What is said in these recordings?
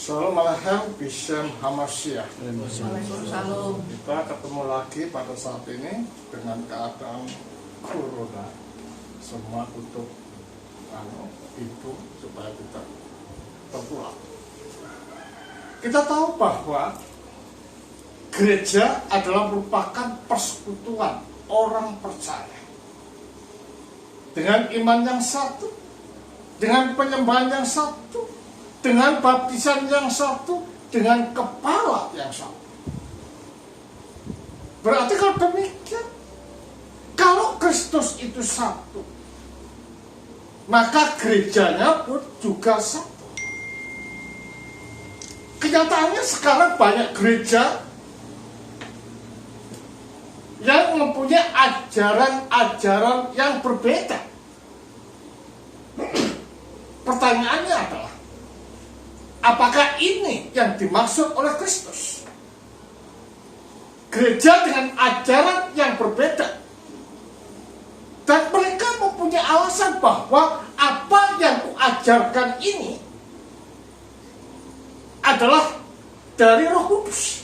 Shalom Alaikum Bishem Hamasyiah. Waalaikumsalam. Kita ketemu lagi pada saat ini dengan keadaan corona. Semua tutup pintu supaya tidak tertular. Kita tahu bahwa gereja adalah merupakan persekutuan orang percaya dengan iman yang satu, dengan penyembahan yang satu, dengan baptisan yang satu, dengan kepala yang satu. Berarti kalau demikian, kalau Kristus itu satu, maka gerejanya pun juga satu. Kenyataannya sekarang banyak gereja yang mempunyai ajaran-ajaran yang berbeda. Pertanyaannya adalah, apakah ini yang dimaksud oleh Kristus? Gereja dengan ajaran yang berbeda, dan mereka mempunyai alasan bahwa apa yang kuajarkan ini adalah dari Roh Kudus.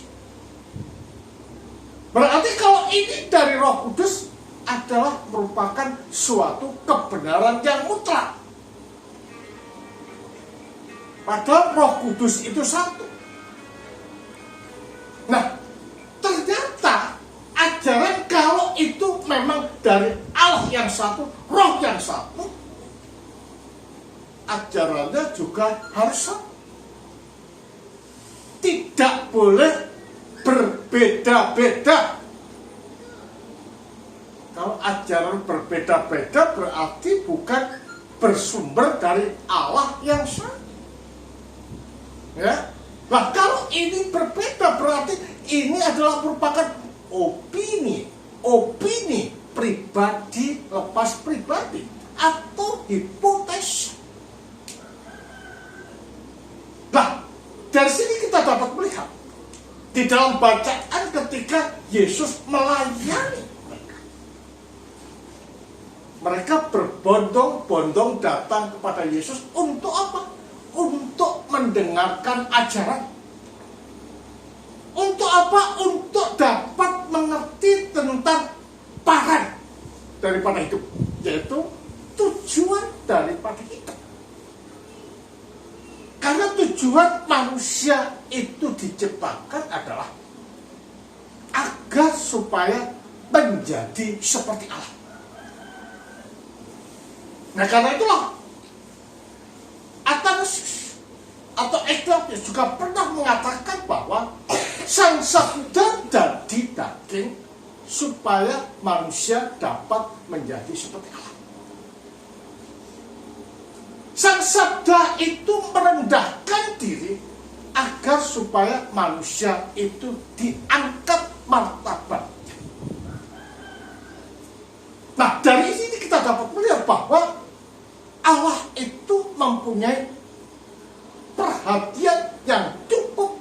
Berarti kalau ini dari Roh Kudus adalah merupakan suatu kebenaran yang mutlak. Padahal Roh Kudus itu satu. Nah, ternyata ajaran kalau itu memang dari Allah yang satu, Roh yang satu, ajarannya juga harus satu. Tidak boleh berbeda-beda. Kalau ajaran berbeda-beda berarti bukan bersumber dari Allah yang satu. Ya, nah kalau ini berbeda berarti ini adalah merupakan opini pribadi lepas pribadi atau hipotesis. Nah, dari sini kita dapat melihat di dalam bacaan ketika Yesus melayani mereka berbondong-bondong datang kepada Yesus untuk apa? Untuk mendengarkan ajaran. Untuk apa? Untuk dapat mengerti tentang paran daripada hidup, yaitu tujuan daripada hidup. Karena tujuan manusia itu diciptakan adalah agar supaya menjadi seperti Allah. Nah, karena itulah Athanasius atau Ignatius juga pernah mengatakan bahwa Sang Sabda jadi daging supaya manusia dapat menjadi seperti Allah. Sang Sabda itu merendahkan diri agar supaya manusia itu diangkat martabatnya. Nah, dari sini kita dapat melihat bahwa Allah itu mempunyai perhatian yang cukup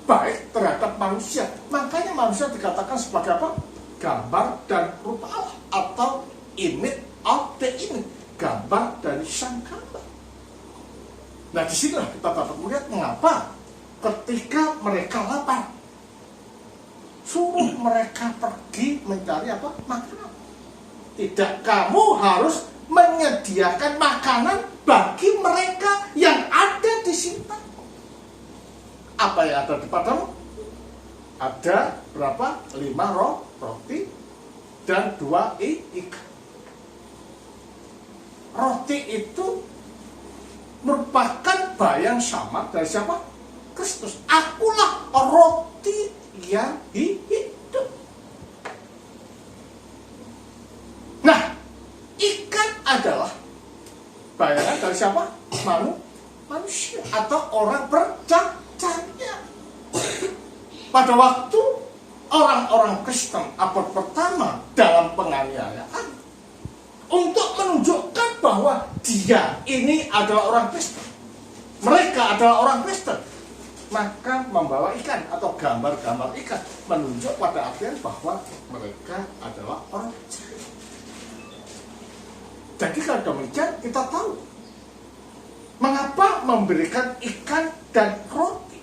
baik terhadap manusia. Makanya manusia dikatakan sebagai apa? Gambar dan rupa Allah, atau image of the image, gambar dari sang gambar. Nah, disinilah kita dapat melihat mengapa ketika mereka lapar, suruh mereka pergi mencari apa? Makanan. Tidak, kamu harus menyediakan makanan bagi mereka yang ada di sini. Apa yang ada di padamu? Ada berapa? 5 roti dan 2 ikan. Roti itu merupakan bayang samar dari siapa? Kristus. Akulah roti yang hidup. Nah, ikan adalah bayangan dari siapa? Manusia atau orang percaya. Pada waktu orang-orang Kristen abad pertama dalam penganiayaan, untuk menunjukkan bahwa dia ini adalah orang Kristen, mereka adalah orang Kristen, maka membawa ikan atau gambar-gambar ikan menunjuk pada akhirnya bahwa mereka adalah orang percaya. Jadi kalau demikian kita tahu Mengapa memberikan ikan dan roti?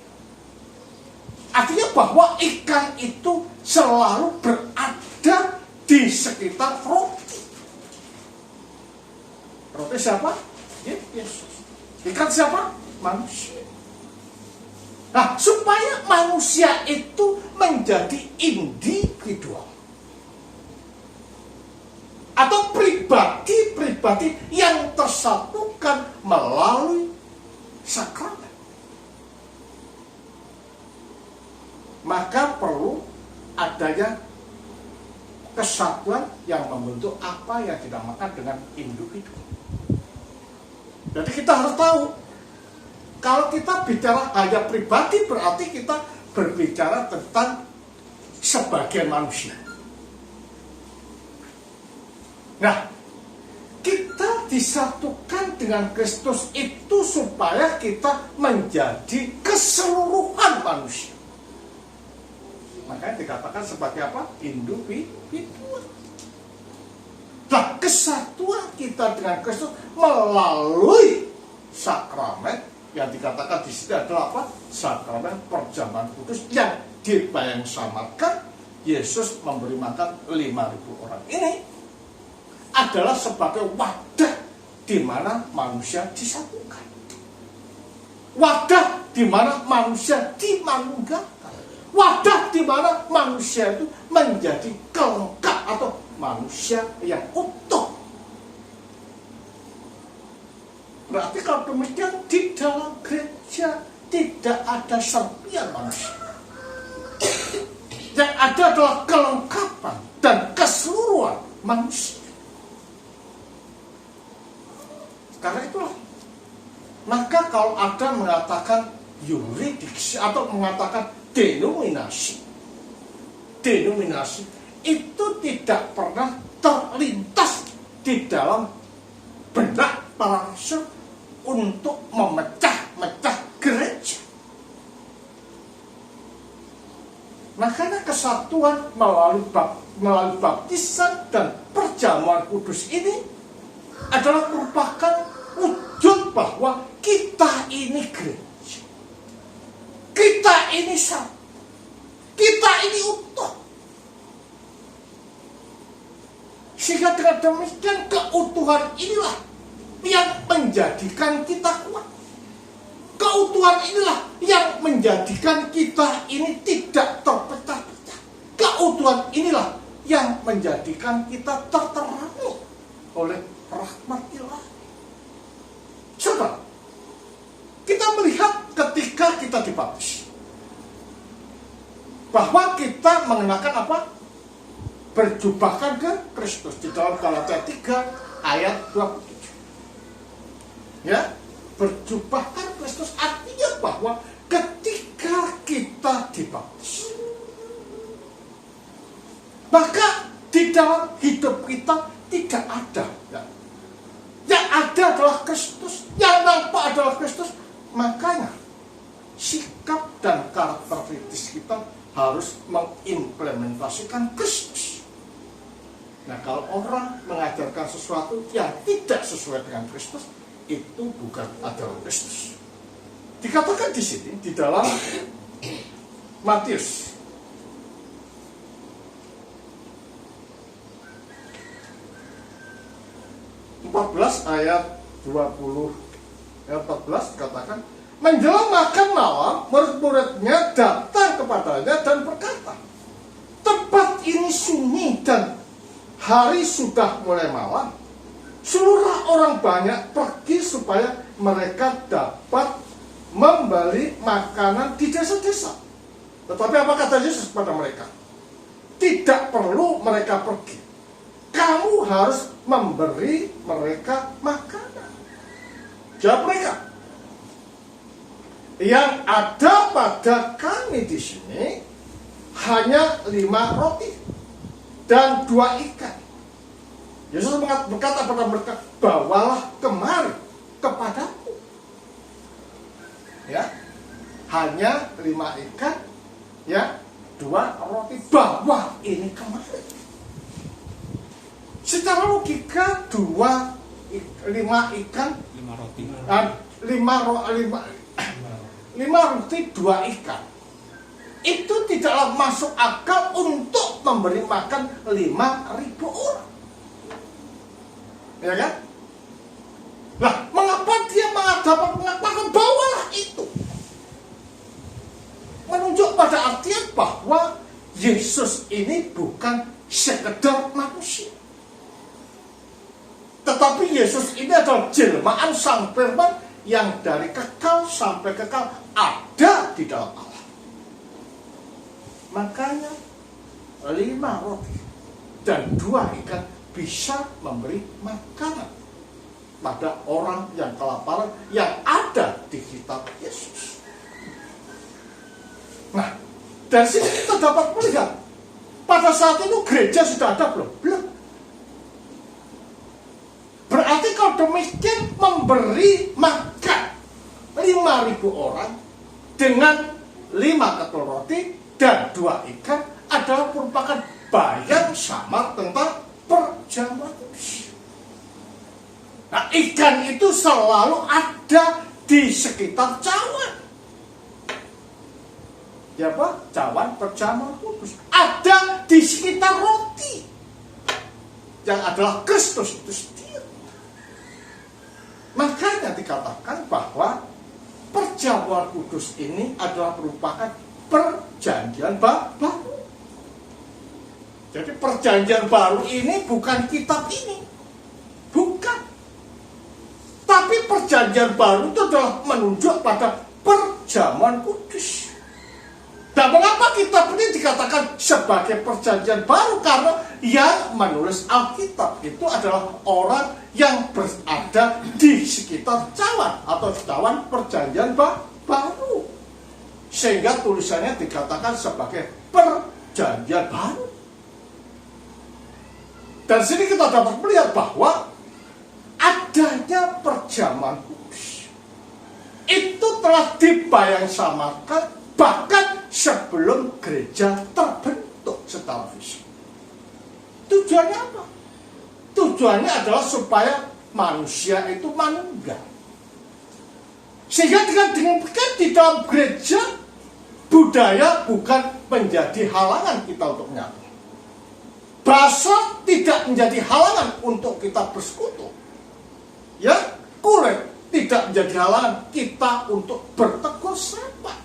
Artinya bahwa ikan itu selalu berada di sekitar roti. Roti siapa? Yesus. Ikan siapa? Manusia. Nah, supaya manusia itu menjadi individual atau pribadi-pribadi yang tersatukan melalui sakramen, maka perlu adanya kesatuan yang membentuk apa yang dinamakan dengan individu. Jadi kita harus tahu, kalau kita bicara hanya pribadi berarti kita berbicara tentang sebagian manusia. Nah, kita disatukan dengan Kristus itu supaya kita menjadi keseluruhan manusia. Makanya dikatakan sebagai apa? Individu. Nah, kesatuan kita dengan Kristus melalui sakramen yang dikatakan di sini adalah apa? Sakramen perjamuan kudus yang dibayangsamarkan Yesus memberi makan 5.000 orang ini adalah sebagai wadah di mana manusia disatukan, wadah di mana manusia dimanunggalkan, wadah di mana manusia itu menjadi kelengkap atau manusia yang utuh. Berarti kalau demikian di dalam gereja tidak ada serpian manusia. Yang ada adalah kelengkapan dan keseluruhan manusia. Karena itulah, maka kalau ada mengatakan yuridiksi atau mengatakan denominasi itu tidak pernah terlintas di dalam benak para rasul untuk memecah-mecah gereja. Makanya kesatuan melalui baptisan dan perjamuan kudus ini adalah merupakan wujud bahwa kita ini gereja, kita ini satu, kita ini utuh. Sehingga dengan demikian keutuhan inilah yang menjadikan kita kuat. Keutuhan inilah yang menjadikan kita ini tidak terpecah-pecah. Keutuhan inilah yang menjadikan kita terterangi oleh rahmat ilahi. Saudara, kita melihat ketika kita dibaptis bahwa kita mengenakan apa? Berjubahkan ke Kristus di dalam Galatia 3 ayat 27. Ya, berjubahkan Kristus artinya bahwa ketika kita dibaptis, maka di dalam hidup kita tidak ada ya. Yang ada adalah Kristus, yang nampak adalah Kristus. Makanya sikap dan karakteristik kita harus mengimplementasikan Kristus. Nah, kalau orang mengajarkan sesuatu yang tidak sesuai dengan Kristus, itu bukan adalah Kristus. Dikatakan di sini di dalam Matius 14 ayat 20 ayat 14 katakan, menjelang makan malam murid-muridnya datang kepadanya dan berkata, tempat ini sunyi dan hari sudah mulai malam. Seluruh orang banyak pergi supaya mereka dapat membeli makanan di desa-desa. Tetapi apa kata Yesus kepada mereka? Tidak perlu mereka pergi. Kamu harus memberi mereka makanan. Jawab mereka, yang ada pada kami di sini hanya 5 roti dan 2 ikan. Yesus berkata kepada mereka, bawalah kemari kepadaku. Ya, hanya 5 ikan, ya, 2 roti. Bawa ini kemari. Secara logika 5 ikan 5 roti lima roti 2 ikan itu tidaklah masuk akal untuk memberi makan 5.000 orang. Ya kan? Nah, mengapa dia mengatakan bawalah itu? Menunjuk pada artian bahwa Yesus ini bukan sekedar manusia, tetapi Yesus ini adalah jelmaan Sang Firman yang dari kekal sampai kekal ada di dalam Allah. Makanya 5 roti dan 2 ikan bisa memberi makanan pada orang yang kelaparan yang ada di kitab Yesus. Nah, dari sini kita dapat melihat pada saat itu gereja sudah ada belum? Belum. Berarti kalau demikian memberi makan 5.000 orang dengan 5 ketul roti dan 2 ikan adalah merupakan bayang samar tentang perjamuan kudus. Nah, ikan itu selalu ada di sekitar cawan. Ya apa? Cawan perjamuan kudus. Ada di sekitar roti yang adalah Kristus itu sendiri. Makanya dikatakan bahwa perjamuan kudus ini adalah merupakan perjanjian baru. Jadi perjanjian baru ini bukan kitab ini, bukan. Tapi perjanjian baru itu adalah menunjuk pada perjamuan kudus. Dan mengapa kitab ini dikatakan sebagai perjanjian baru? Karena yang menulis Alkitab itu adalah orang yang berada di sekitar cawan atau cawan perjanjian baru. Sehingga tulisannya dikatakan sebagai perjanjian baru. Dan sini kita dapat melihat bahwa adanya perjamuan kudus itu telah dibayang-samakan bahkan sebelum gereja terbentuk secara fisik. Tujuannya apa? Tujuannya adalah supaya manusia itu manunggal. Sehingga dengan demikian di dalam gereja budaya bukan menjadi halangan kita untuk menyatu. Bahasa tidak menjadi halangan untuk kita bersekutu. Ya, kulit tidak menjadi halangan kita untuk bertegur sapa.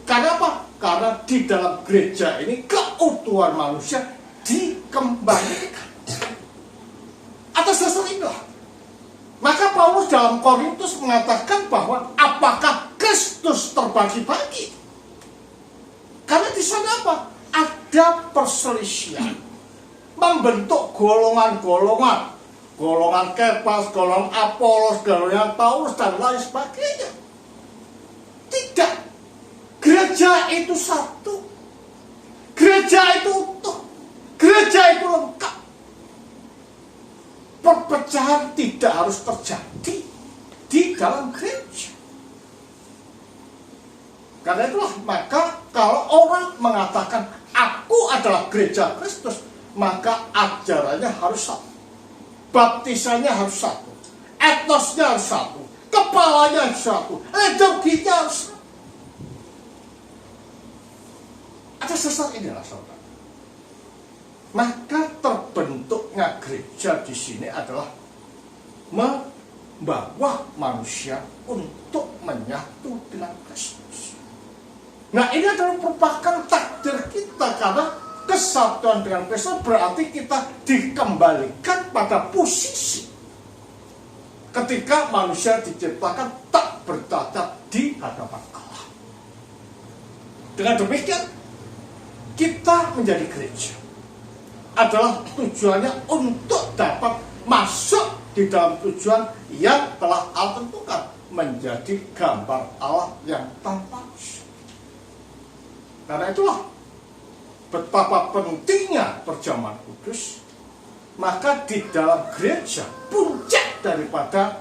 Karena apa? Karena di dalam gereja ini keutuhan manusia dikembalikan. Atas dasar inilah, maka Paulus dalam Korintus mengatakan bahwa apakah Kristus terbagi-bagi? Karena di sana apa? Ada perselisihan, membentuk golongan-golongan, golongan Kefas, golongan Apolos, golongan Paulus dan lain sebagainya. Tidak. Gereja itu satu. Gereja itu utuh. Gereja itu lengkap. Perpecahan tidak harus terjadi di dalam gereja. Karena itulah, maka kalau orang mengatakan aku adalah gereja Kristus, maka ajarannya harus satu, baptisannya harus satu, etnosnya harus satu, kepalanya harus satu, liturginya harus satu. Atas dasar inilah saudara, maka terbentuknya gereja di sini adalah membawa manusia untuk menyatu dengan Kristus. Nah, ini adalah merupakan takdir kita, karena kesatuan dengan Kristus berarti kita dikembalikan pada posisi ketika manusia diciptakan tak bercacat di hadapan Allah. Dengan demikian, kita menjadi gereja adalah tujuannya untuk dapat masuk di dalam tujuan yang telah Allah tentukan, menjadi gambar Allah yang tanpa dosa. Karena itulah betapa pentingnya perjamuan kudus. Maka di dalam gereja puncak daripada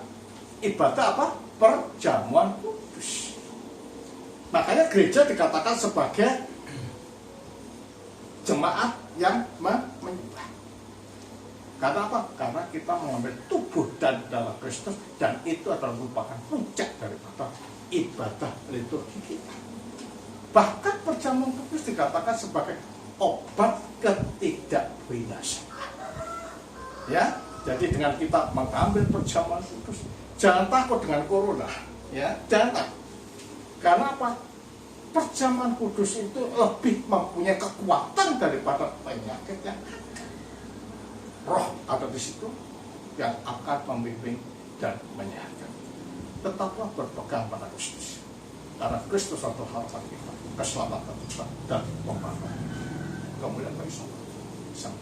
ibadah apa? Perjamuan kudus. Makanya gereja dikatakan sebagai jemaat yang menyembah. Karena apa? Karena kita mengambil tubuh dan darah Kristus, dan itu adalah merupakan puncak daripada ibadah liturgi kita. Bahkan perjamuan kudus dikatakan sebagai obat ketidakbinasaan. Ya, jadi dengan kita mengambil perjamuan kudus, jangan takut dengan corona, ya, jangan takut. Karena apa? Perjamuan kudus itu lebih mempunyai kekuatan daripada penyakit yang ada. Roh ada di situ yang akan membimbing dan menyehatkan. Tetaplah berpegang pada Kristus. Karena Kristus adalah harapan kita, keselamatan kita, dan pembangunan kemuliaan bagi Sang